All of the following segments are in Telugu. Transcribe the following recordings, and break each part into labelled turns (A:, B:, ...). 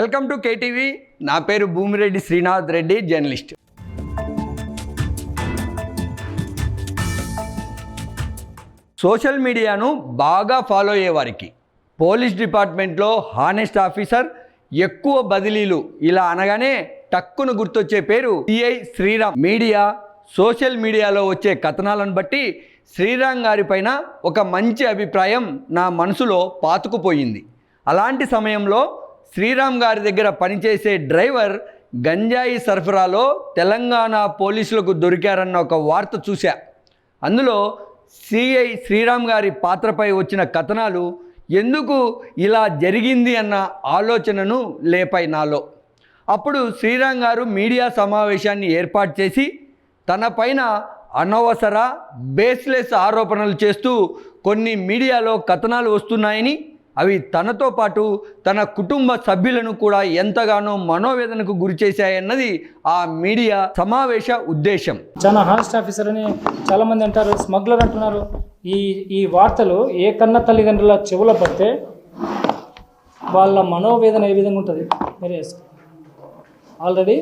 A: Welcome to KTV. నా పేరు భూమిరెడ్డి శ్రీనాథ్ రెడ్డి, జర్నలిస్ట్. సోషల్ మీడియాను బాగా ఫాలో అయ్యేవారికి పోలీస్ డిపార్ట్మెంట్లో హానెస్ట్ ఆఫీసర్, ఎక్కువ బదిలీలు ఇలా అనగానే టక్కును గుర్తొచ్చే పేరు సిఐ శ్రీరామ్. సోషల్ మీడియాలో వచ్చే కథనాలను బట్టి శ్రీరామ్ గారి పైన ఒక మంచి అభిప్రాయం నా మనసులో పాతుకుపోయింది. అలాంటి సమయంలో శ్రీరామ్ గారి దగ్గర పనిచేసే డ్రైవర్ గంజాయి సరఫరాలో తెలంగాణ పోలీసులకు దొరికారన్న ఒక వార్త చూశా. అందులో సిఐ శ్రీరామ్ గారి పాత్రపై వచ్చిన కథనాలు ఎందుకు ఇలా జరిగింది అన్న ఆలోచనను లేపాయి నాలో. అప్పుడు శ్రీరామ్ గారు మీడియా సమావేశాన్ని ఏర్పాటు చేసి తన పైన అనవసర బేస్లెస్ ఆరోపణలు చేస్తూ కొన్ని మీడియాలో కథనాలు వస్తున్నాయని, అవి తనతో పాటు తన కుటుంబ సభ్యులను కూడా ఎంతగానో మనోవేదనకు గురి చేశాయన్నది ఆ మీడియా సమావేశ ఉద్దేశం.
B: చాలా హానెస్ట్ ఆఫీసర్ అని చాలామంది అంటారు, స్మగ్లర్ అంటున్నారు. ఈ వార్తలు ఏ కన్న తల్లిదండ్రుల చెవుల పడితే వాళ్ళ మనోవేదన ఏ విధంగా ఉంటుంది మీరే ఆల్రెడీ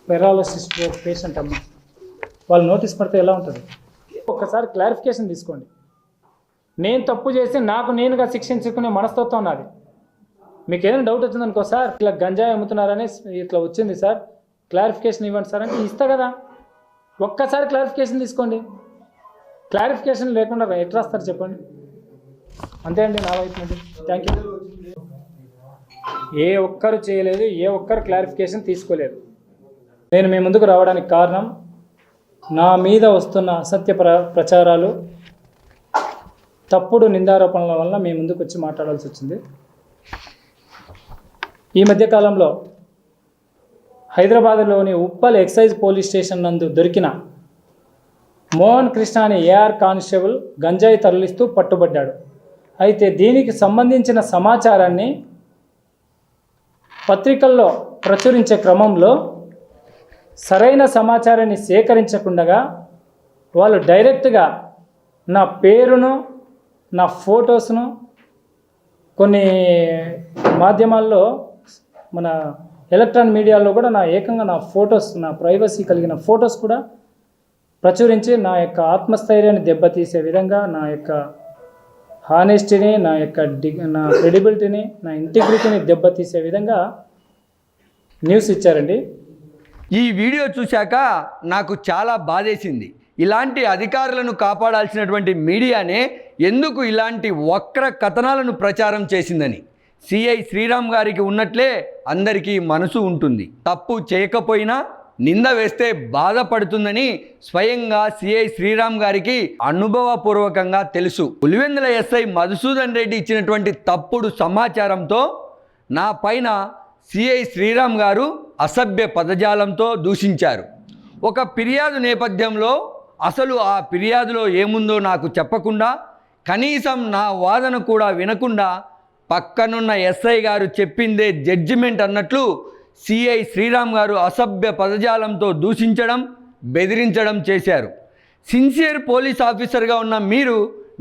B: పెరాలసిస్ పేషెంట్ అమ్మ, వాళ్ళు నోటీస్ పడితే ఎలా ఉంటుంది? ఒక్కసారి క్లారిఫికేషన్ తీసుకోండి. నేను తప్పు చేసి నాకు నేనుగా శిక్షించుకునే మనస్తత్వం నాది. మీకు ఏదైనా డౌట్ వచ్చిందనుకో, సార్ ఇట్లా గంజాయి అమ్ముతున్నారని ఇట్లా వచ్చింది సార్, క్లారిఫికేషన్ ఇవ్వండి సార్ అంటే ఇస్తా కదా. ఒక్కసారి క్లారిఫికేషన్ తీసుకోండి. క్లారిఫికేషన్ లేకుండా ఎట్లా వస్తారు చెప్పండి? అంతే అండి నా వైపు నుండి. Thank you. ఏ ఒక్కరు చేయలేదు, ఏ ఒక్కరు క్లారిఫికేషన్ తీసుకోలేదు. నేను మీ ముందుకు రావడానికి కారణం నా మీద వస్తున్న అసత్య ప్రచారాలు, తప్పుడు నిందారోపణల వల్ల మీ ముందుకు వచ్చి మాట్లాడాల్సి వచ్చింది. ఈ మధ్యకాలంలో హైదరాబాద్లోని ఉప్పల్ ఎక్సైజ్ పోలీస్ స్టేషన్ నందు దొరికిన మోహన్ కృష్ణ అనే ఏఆర్ కానిస్టేబుల్ గంజాయి తరలిస్తూ పట్టుబడ్డాడు. అయితే దీనికి సంబంధించిన సమాచారాన్ని పత్రికల్లో ప్రచురించే క్రమంలో సరైన సమాచారాన్ని సేకరించకుండా వాళ్ళు డైరెక్ట్గా నా పేరును, నా ఫొటోస్ను కొన్ని మాధ్యమాల్లో, మన ఎలక్ట్రానిక్ మీడియాలో కూడా ఏకంగా నా ఫొటోస్, నా ప్రైవసీ కలిగిన ఫొటోస్ కూడా ప్రచురించి నా యొక్క ఆత్మస్థైర్యాన్ని దెబ్బతీసే విధంగా, నా యొక్క హానెస్టీని, నా క్రెడిబిలిటీని, నా ఇంటిగ్రిటీని దెబ్బతీసే విధంగా న్యూస్ ఇచ్చారండి.
A: ఈ వీడియో చూశాక నాకు చాలా బాధేసింది. ఇలాంటి అధికారులను కాపాడాల్సినటువంటి మీడియానే ఎందుకు ఇలాంటి వక్ర కథనాలను ప్రచారం చేసిందని. సిఐ శ్రీరామ్ గారికి ఉన్నట్లే అందరికీ మనసు ఉంటుంది. తప్పు చేయకపోయినా నింద వేస్తే బాధపడుతుందని స్వయంగా సిఐ శ్రీరామ్ గారికి అనుభవపూర్వకంగా తెలుసు. పులివెందుల ఎస్ఐ మధుసూదన్ రెడ్డి ఇచ్చినటువంటి తప్పుడు సమాచారంతో నా పైన సిఐ శ్రీరామ్ గారు అసభ్య పదజాలంతో దూషించారు. ఒక ఫిర్యాదు నేపథ్యంలో అసలు ఆ ఫిర్యాదులో ఏముందో నాకు చెప్పకుండా, కనీసం నా వాదన కూడా వినకుండా పక్కనున్న ఎస్ఐ గారు చెప్పిందే జడ్జిమెంట్ అన్నట్లు సిఐ శ్రీరామ్ గారు అసభ్య పదజాలంతో దూషించడం, బెదిరించడం చేశారు. సిన్సియర్ పోలీస్ ఆఫీసర్గా ఉన్న మీరు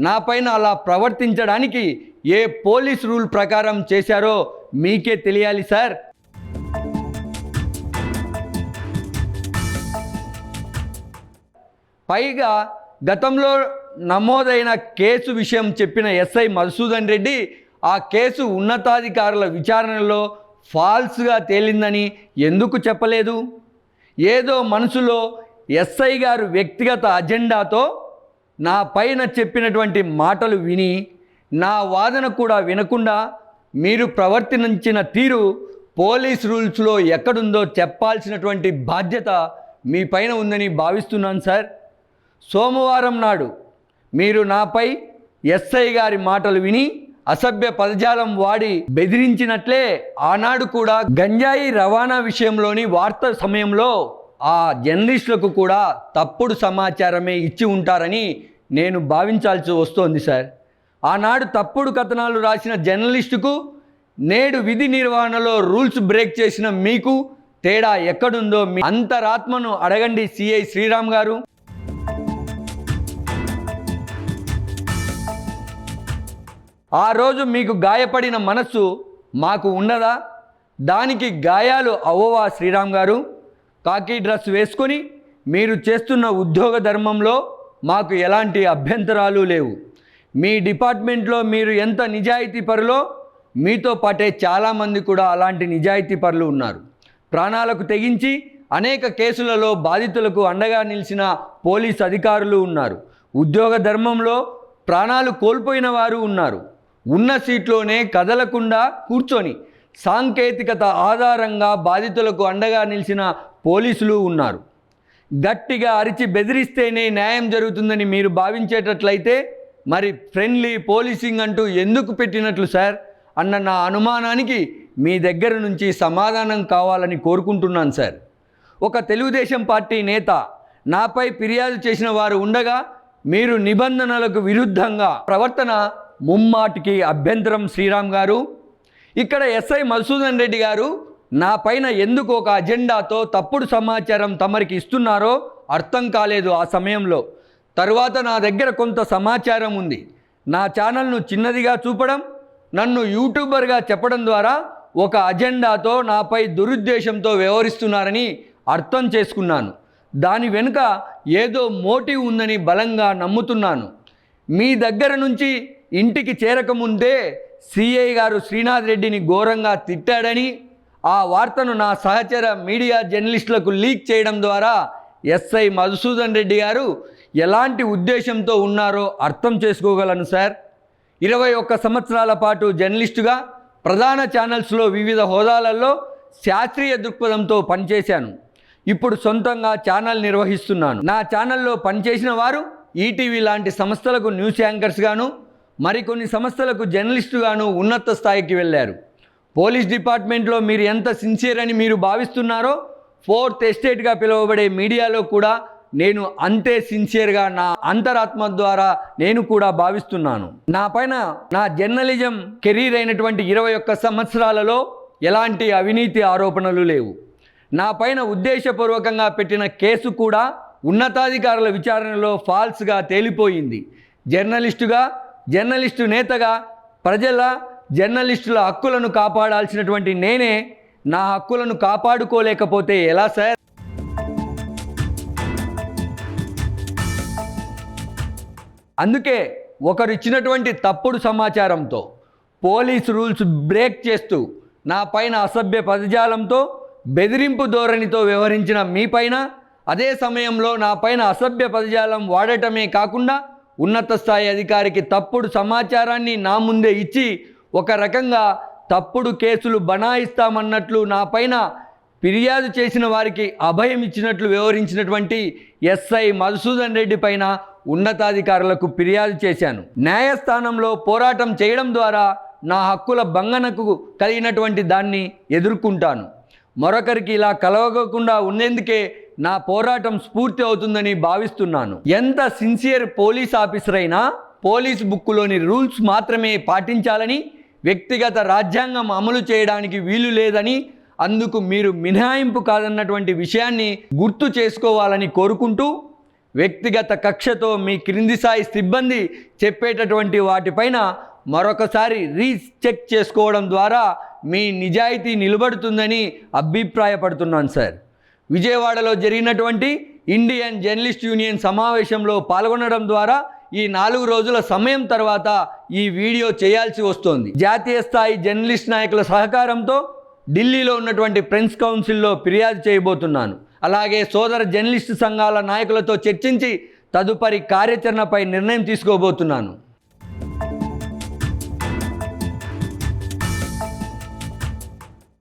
A: నా పైన అలా ప్రవర్తించడానికి ఏ పోలీస్ రూల్ ప్రకారం చేశారో మీకే తెలియాలి సార్. పైగా గతంలో నమోదైన కేసు విషయం చెప్పిన ఎస్ఐ మధుసూదన్ రెడ్డి ఆ కేసు ఉన్నతాధికారుల విచారణలో ఫాల్స్గా తేలిందని ఎందుకు చెప్పలేదు? ఏదో మనసులో ఎస్ఐ గారు వ్యక్తిగత అజెండాతో నా పైన చెప్పినటువంటి మాటలు విని, నా వాదన కూడా వినకుండా మీరు ప్రవర్తించిన తీరు పోలీస్ రూల్స్లో ఎక్కడుందో చెప్పాల్సినటువంటి బాధ్యత మీ పైన ఉందని భావిస్తున్నాను సార్. సోమవారం నాడు మీరు నాపై ఎస్ఐ గారి మాటలు విని అసభ్య పదజాలం వాడి బెదిరించినట్లే ఆనాడు కూడా గంజాయి రవాణా విషయంలోని వార్త సమయంలో ఆ జర్నలిస్టులకు కూడా తప్పుడు సమాచారమే ఇచ్చి ఉంటారని నేను భావించాల్సి వస్తోంది సార్. ఆనాడు తప్పుడు కథనాలు రాసిన జర్నలిస్టుకు, నేడు విధి నిర్వహణలో రూల్స్ బ్రేక్ చేసిన మీకు తేడా ఎక్కడుందో మీ అంతరాత్మను అడగండి సిఐ శ్రీరామ్ గారు. ఆ రోజు మీకు గాయపడిన మనస్సు మాకు ఉన్నదా? దానికి గాయాలు అవ్వవా శ్రీరామ్ గారు? కాకి డ్రెస్ వేసుకొని మీరు చేస్తున్న ఉద్యోగ ధర్మంలో మాకు ఎలాంటి అభ్యంతరాలు లేవు. మీ డిపార్ట్మెంట్లో మీరు ఎంత నిజాయితీ పరులో మీతో పాటే చాలామంది కూడా అలాంటి నిజాయితీ పరులు ఉన్నారు. ప్రాణాలకు తెగించి అనేక కేసులలో బాధితులకు అండగా నిలిచిన పోలీస్ అధికారులు ఉన్నారు. ఉద్యోగ ధర్మంలో ప్రాణాలు కోల్పోయిన వారు ఉన్నారు. ఉన్న సీట్లోనే కదలకుండా కూర్చొని సాంకేతికత ఆధారంగా బాధితులకు అండగా నిలిచిన పోలీసులు ఉన్నారు. గట్టిగా అరిచి బెదిరిస్తేనే న్యాయం జరుగుతుందని మీరు భావించేటట్లయితే మరి ఫ్రెండ్లీ పోలీసింగ్ అంటూ ఎందుకు పెట్టినట్లు సార్ అన్న నా అనుమానానికి మీ దగ్గర నుంచి సమాధానం కావాలని కోరుకుంటున్నాను సార్. ఒక తెలుగుదేశం పార్టీ నేత నాపై ఫిర్యాదు చేసిన వారు ఉండగా మీరు నిబంధనలకు విరుద్ధంగా ప్రవర్తన ముమ్మాటికి అభ్యంతరం శ్రీరామ్ గారు. ఇక్కడ ఎస్ఐ మధుసూదన్ రెడ్డి గారు నా పైన ఎందుకు ఒక అజెండాతో తప్పుడు సమాచారం తమరికి ఇస్తున్నారో అర్థం కాలేదు ఆ సమయంలో. తరువాత నా దగ్గర కొంత సమాచారం ఉంది. నా ఛానల్ను చిన్నదిగా చూపడం, నన్ను యూట్యూబర్గా చెప్పడం ద్వారా ఒక అజెండాతో నాపై దురుద్దేశంతో వ్యవహరిస్తున్నారని అర్థం చేసుకున్నాను. దాని వెనుక ఏదో మోటివ్ ఉందని బలంగా నమ్ముతున్నాను. మీ దగ్గర నుంచి ఇంటికి చేరకముందే సిఐ గారు శ్రీనాథ్ రెడ్డిని ఘోరంగా తిట్టాడని ఆ వార్తను నా సహచర మీడియా జర్నలిస్టులకు లీక్ చేయడం ద్వారా ఎస్ఐ మధుసూదన్ రెడ్డి గారు ఎలాంటి ఉద్దేశంతో ఉన్నారో అర్థం చేసుకోగలను సార్. 21 సంవత్సరాల పాటు జర్నలిస్టుగా ప్రధాన ఛానల్స్లో వివిధ హోదాలలో శాస్త్రీయ దృక్పథంతో పనిచేశాను. ఇప్పుడు సొంతంగా ఛానల్ నిర్వహిస్తున్నాను. నా ఛానల్లో పనిచేసిన వారు ఈటీవీ లాంటి సంస్థలకు న్యూస్ యాంకర్స్గాను, మరికొన్ని సంస్థలకు జర్నలిస్టుగాను ఉన్నత స్థాయికి వెళ్ళారు. పోలీస్ డిపార్ట్మెంట్లో మీరు ఎంత సిన్సియర్ అని మీరు భావిస్తున్నారో ఫోర్త్ ఎస్టేట్గా పిలువబడే మీడియాలో కూడా నేను అంతే సిన్సియర్గా నా అంతరాత్మ ద్వారా నేను కూడా భావిస్తున్నాను. నా పైన నా జర్నలిజం కెరీర్ అయినటువంటి 21 సంవత్సరాలలో ఎలాంటి అవినీతి ఆరోపణలు లేవు. నా పైన ఉద్దేశపూర్వకంగా పెట్టిన కేసు కూడా ఉన్నతాధికారుల విచారణలో ఫాల్స్గా తేలిపోయింది. జర్నలిస్టు నేతగా ప్రజల జర్నలిస్టుల హక్కులను కాపాడాల్సినటువంటి నేనే నా హక్కులను కాపాడుకోలేకపోతే ఎలా సార్? అందుకే ఒకరు ఇచ్చినటువంటి తప్పుడు సమాచారంతో పోలీస్ రూల్స్ బ్రేక్ చేస్తూ నా పైన అసభ్య పదజాలంతో బెదిరింపు ధోరణితో వ్యవహరించిన మీ పైన, అదే సమయంలో నా పైన అసభ్య పదజాలం వాడటమే కాకుండా ఉన్నత స్థాయి అధికారికి తప్పుడు సమాచారాన్ని నా ముందే ఇచ్చి ఒక రకంగా తప్పుడు కేసులు బనాయిస్తామన్నట్లు నా పైన ఫిర్యాదు చేసిన వారికి అభయం ఇచ్చినట్లు వ్యవహరించినటువంటి ఎస్ఐ మధుసూదన్ రెడ్డి పైన ఉన్నతాధికారులకు ఫిర్యాదు చేశాను. న్యాయస్థానంలో పోరాటం చేయడం ద్వారా నా హక్కుల భంగనకు కలిగినటువంటి దాన్ని ఎదుర్కొంటాను. మరొకరికి ఇలా కలవకుండా ఉండేందుకే నా పోరాటం స్ఫూర్తి అవుతుందని భావిస్తున్నాను. ఎంత సిన్సియర్ పోలీస్ ఆఫీసర్ అయినా పోలీస్ బుక్కులోని రూల్స్ మాత్రమే పాటించాలని, వ్యక్తిగత రాజ్యాంగం అమలు చేయడానికి వీలు లేదని, అందుకు మీరు మినహాయింపు కాదన్నటువంటి విషయాన్ని గుర్తు చేసుకోవాలని కోరుకుంటూ, వ్యక్తిగత కక్షతో మీ క్రింది స్థాయి సిబ్బంది చెప్పేటటువంటి వాటిపైన మరొకసారి రీచెక్ చేసుకోవడం ద్వారా మీ నిజాయితీ నిలబడుతుందని అభిప్రాయపడుతున్నాను సార్. విజయవాడలో జరిగినటువంటి ఇండియన్ జర్నలిస్ట్ యూనియన్ సమావేశంలో పాల్గొనడం ద్వారా ఈ 4 రోజుల సమయం తర్వాత ఈ వీడియో చేయాల్సి వస్తోంది. జాతీయ స్థాయి జర్నలిస్ట్ నాయకుల సహకారంతో ఢిల్లీలో ఉన్నటువంటి ప్రెస్ కౌన్సిల్లో ఫిర్యాదు చేయబోతున్నాను. అలాగే సోదర జర్నలిస్టు సంఘాల నాయకులతో చర్చించి తదుపరి కార్యాచరణపై నిర్ణయం తీసుకోబోతున్నాను.